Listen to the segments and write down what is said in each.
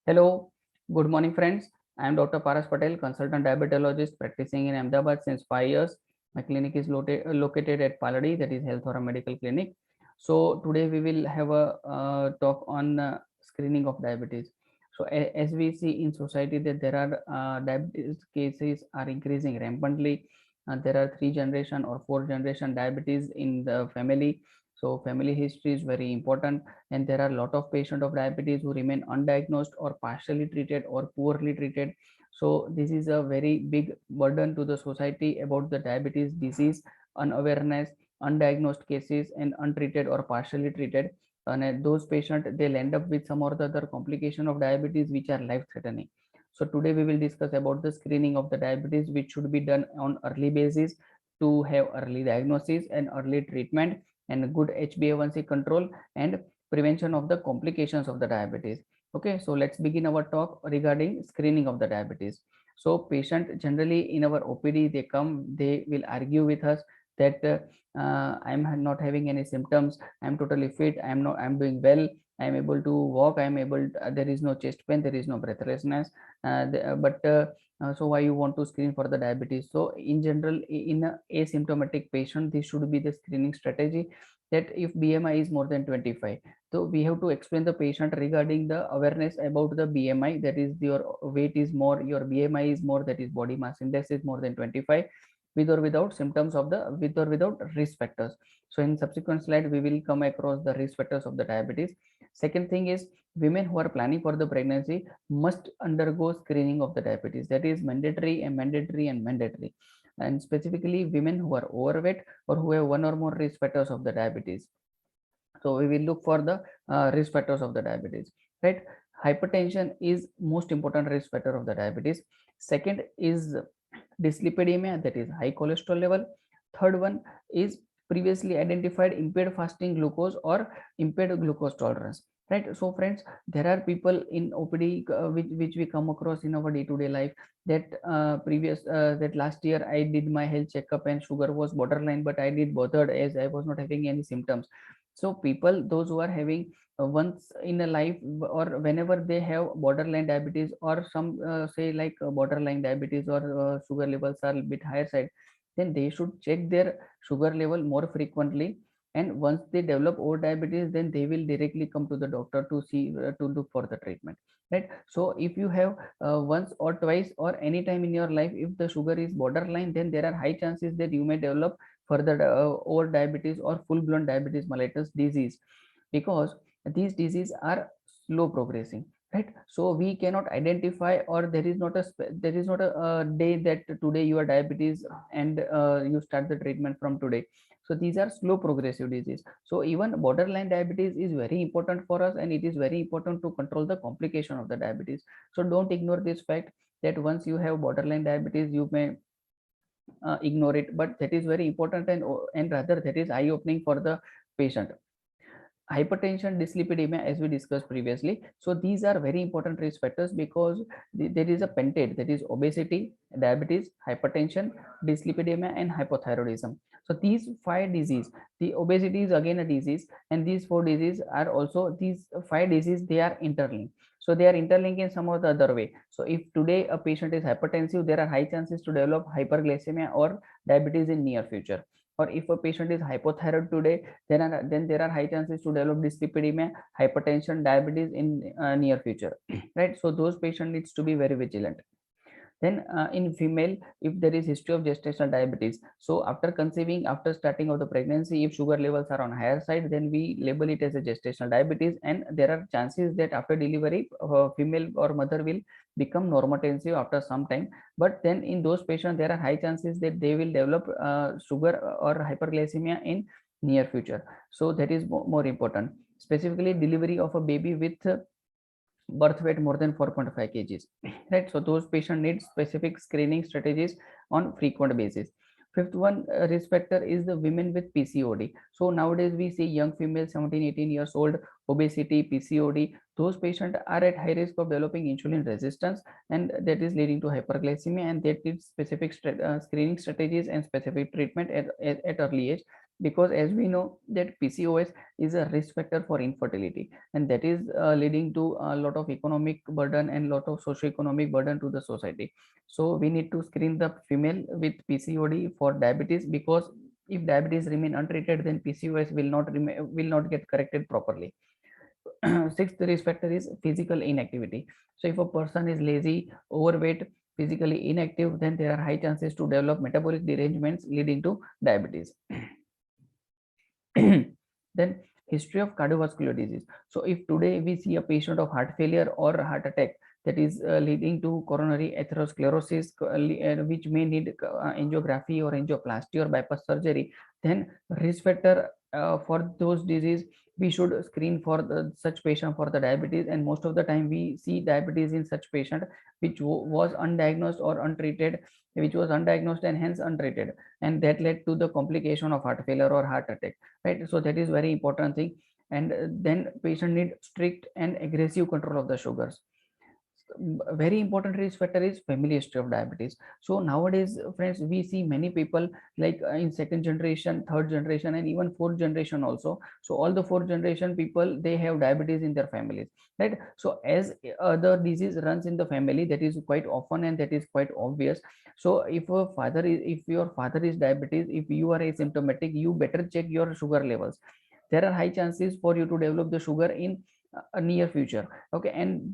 Hello, good morning, friends. I am Dr. Paras Patel, consultant diabetologist practicing in Ahmedabad since 5 years. My clinic is located at Paladi, that is Health or a Medical Clinic. So, today we will have a talk on screening of diabetes. So, as we see in society that there are diabetes cases are increasing rampantly. There are 3 generation or 4 generation diabetes in the family. So, family history is very important, and there are a lot of patients of diabetes who remain undiagnosed or partially treated or poorly treated. So this is a very big burden to the society about the diabetes disease, unawareness, undiagnosed cases, and untreated or partially treated. And those patients, they'll end up with some or the other complication of diabetes which are life threatening. So today we will discuss about the screening of the diabetes, which should be done on early basis to have early diagnosis and early treatment and good HbA1c control and prevention of the complications of the diabetes. Okay, so let's begin our talk regarding screening of the diabetes. So patient generally in our OPD, they come, they will argue with us that I'm not having any symptoms, I'm totally fit, I'm doing well, I'm able to walk, I'm able to, there is no chest pain, there is no breathlessness, so why you want to screen for the diabetes? So in general, in a asymptomatic patient, this should be the screening strategy, that if BMI is more than 25, so we have to explain the patient regarding the awareness about the BMI, that is your weight is more, your BMI is more, that is body mass index is more than 25, with or without symptoms of the, with or without risk factors. So in subsequent slide we will come across the risk factors of the diabetes. Second thing is, women who are planning for the pregnancy must undergo screening of the diabetes, that is mandatory and mandatory and mandatory. And specifically women who are overweight or who have one or more risk factors of the diabetes. So we will look for the risk factors of the diabetes, right? Hypertension is most important risk factor of the diabetes. Second is dyslipidemia, that is high cholesterol level. Third one is previously identified impaired fasting glucose or impaired glucose tolerance, right? So friends, there are people in OPD which we come across in our day-to-day life, that that last year I did my health checkup and sugar was borderline, but I did bothered as I was not having any symptoms. So people, those who are having once in a life or whenever they have borderline diabetes or some say like borderline diabetes or sugar levels are a bit higher side, then they should check their sugar level more frequently. And once they develop over diabetes, then they will directly come to the doctor to see to look for the treatment, right? So if you have once or twice or any time in your life, if the sugar is borderline, then there are high chances that you may develop further over diabetes or full blown diabetes mellitus disease, because these diseases are slow progressing, right? So we cannot identify, or there is not a there is not a day that today you are diabetes and you start the treatment from today. So these are slow progressive disease. So even borderline diabetes is very important for us, and it is very important to control the complication of the diabetes. So don't ignore this fact that once you have borderline diabetes, you may ignore it, but that is very important, and rather that is eye opening for the patient. Hypertension, dyslipidemia, as we discussed previously, so these are very important risk factors, because there is a pentate, that is obesity, diabetes, hypertension, dyslipidemia, and hypothyroidism. So these 5 disease, the obesity is again a disease, and these 4 disease are also, these 5 disease, they are interlinked. So they are interlinked in some or the other way. So if today a patient is hypertensive, there are high chances to develop hyperglycemia or diabetes in near future. Or if a patient is hypothyroid today, then there are high chances to develop dyslipidemia, hypertension, diabetes in near future, right? So those patient needs to be very vigilant. Then in female, if there is history of gestational diabetes, so after conceiving, after starting of the pregnancy, if sugar levels are on higher side, then we label it as a gestational diabetes, and there are chances that after delivery, female or mother will become normotensive after some time. But then in those patients, there are high chances that they will develop sugar or hyperglycemia in near future. So that is more important, specifically delivery of a baby with birth weight more than 4.5 kgs, right? So those patients need specific screening strategies on frequent basis. Fifth one, risk factor is the women with PCOD. So nowadays we see young females, 17-18 years old, obesity, PCOD, those patients are at high risk of developing insulin resistance, and that is leading to hyperglycemia, and that needs specific screening strategies and specific treatment at early age. because as we know that PCOS is a risk factor for infertility, and that is leading to a lot of economic burden and lot of socio-economic burden to the society. So we need to screen the female with PCOD for diabetes, because if diabetes remain untreated, then PCOS will not get corrected properly. Sixth risk factor is physical inactivity. So if a person is lazy, overweight, physically inactive, then there are high chances to develop metabolic derangements leading to diabetes. Then history of cardiovascular disease. So if today we see a patient of heart failure or heart attack that is leading to coronary atherosclerosis, which may need angiography or angioplasty or bypass surgery, then risk factor for those disease, we should screen for such patient for the diabetes. And most of the time we see diabetes in such patient which was undiagnosed or untreated, which was undiagnosed and hence untreated, and that led to the complication of heart failure or heart attack, right? So that is very important thing. And then patient need strict and aggressive control of the sugars. Very important risk factor is family history of diabetes. So nowadays, friends, we see many people like in second generation, third generation, and even fourth generation also. So all the fourth generation people, they have diabetes in their families, right? So as the disease runs in the family, that is quite often and that is quite obvious. So if your father is diabetes, if you are asymptomatic, you better check your sugar levels. There are high chances for you to develop the sugar in a near future. Okay, and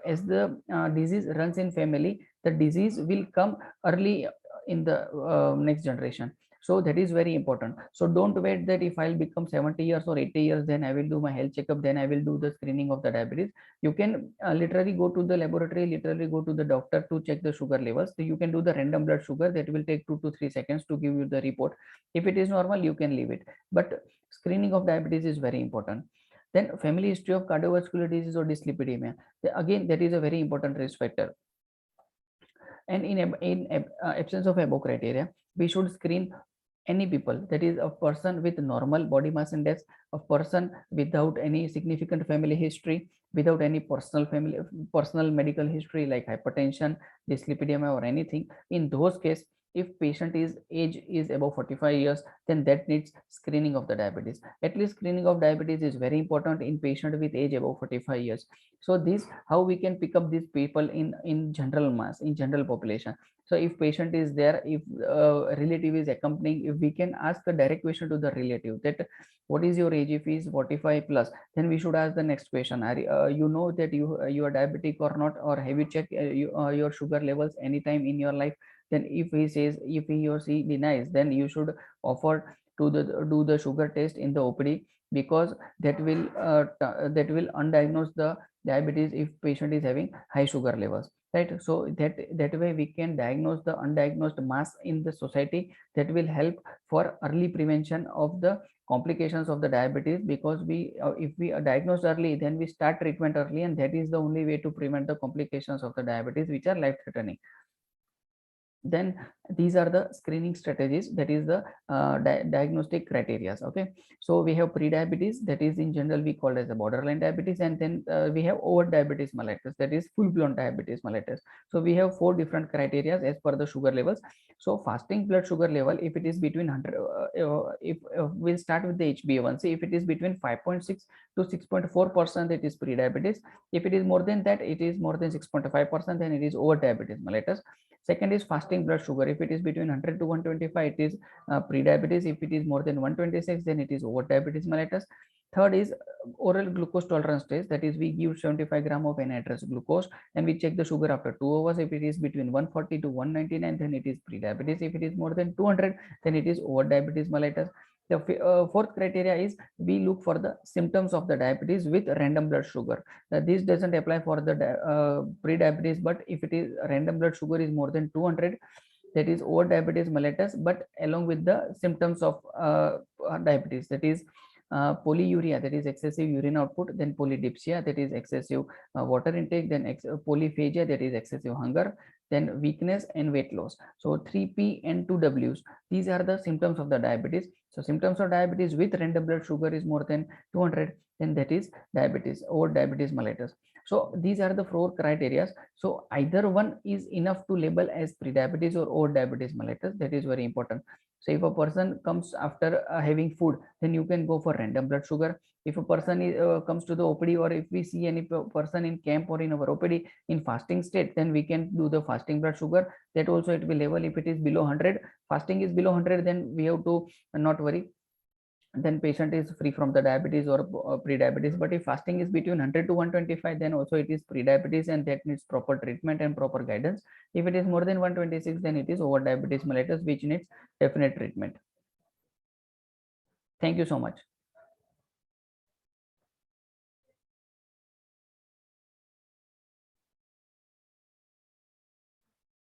as the disease runs in family, the disease will come early in the next generation. So that is very important. So don't wait that if I'll become 70 years or 80 years, then I will do my health checkup, then I will do the screening of the diabetes. You can literally go to the laboratory, literally go to the doctor to check the sugar levels. So you can do the random blood sugar, that will take 2 to 3 seconds to give you the report. If it is normal, you can leave it, but screening of diabetes is very important. Then family history of cardiovascular disease or dyslipidemia. Again, that is a very important risk factor. And in absence of above criteria, we should screen any people, that is a person with normal body mass index, a person without any significant family history, without any personal medical history like hypertension, dyslipidemia or anything. In those cases, if patient is age is above 45 years, then that needs screening of the diabetes. At least screening of diabetes is very important in patient with age above 45 years. So this how we can pick up these people in general mass, in general population. So if patient is there, if relative is accompanying, if we can ask a direct question to the relative that what is your age, if he is 45 plus, then we should ask the next question, are you know that you are diabetic or not, or have you checked your sugar levels anytime in your life? Then if he says, if he or she denies, then you should offer to do the sugar test in the OPD, because that will undiagnose the diabetes if patient is having high sugar levels, right? So that way we can diagnose the undiagnosed mass in the society. That will help for early prevention of the complications of the diabetes, because if we are diagnosed early, then we start treatment early, and that is the only way to prevent the complications of the diabetes which are life threatening. Then these are the screening strategies, that is the diagnostic criteria. Okay, so we have pre-diabetes, that is in general we call as a borderline diabetes, and then we have over diabetes mellitus, that is full-blown diabetes mellitus. So we have 4 different criteria as per the sugar levels. So fasting blood sugar level, if it is between 100 if we'll start with the HbA1c, if it is between 5.6 to 6.4%, it is pre-diabetes. If it is more than that, it is more than 6.5%, then it is over diabetes mellitus. Second is fasting blood sugar. If it is between 100 to 125, it is pre-diabetes. If it is more than 126, then it is over diabetes mellitus. Third is oral glucose tolerance test. That is, we give 75 gram of anhydrous glucose and we check the sugar after 2 hours. If it is between 140 to 199, then it is pre-diabetes. If it is more than 200, then it is over diabetes mellitus. The fourth criteria is we look for the symptoms of the diabetes with random blood sugar. This doesn't apply for the pre-diabetes, but if it is random blood sugar is more than 200, that is over diabetes mellitus, but along with the symptoms of diabetes, that is polyuria, that is excessive urine output, then polydipsia, that is excessive water intake, then polyphagia, that is excessive hunger, then weakness and weight loss. So 3P and 2Ws, these are the symptoms of the diabetes. So symptoms of diabetes with random blood sugar is more than 200, then that is diabetes or diabetes mellitus. So these are the 4 criteria. So either one is enough to label as pre-diabetes or over diabetes mellitus. That is very important. So if a person comes after having food, then you can go for random blood sugar. If a person comes to the OPD, or if we see any person in camp or in our OPD in fasting state, then we can do the fasting blood sugar. That also it will level. If it is below 100, fasting is below 100, then we have to not worry, then patient is free from the diabetes or pre-diabetes. But if fasting is between 100 to 125, then also it is pre-diabetes, and that needs proper treatment and proper guidance. If it is more than 126, then it is over diabetes mellitus, which needs definite treatment. Thank you so much.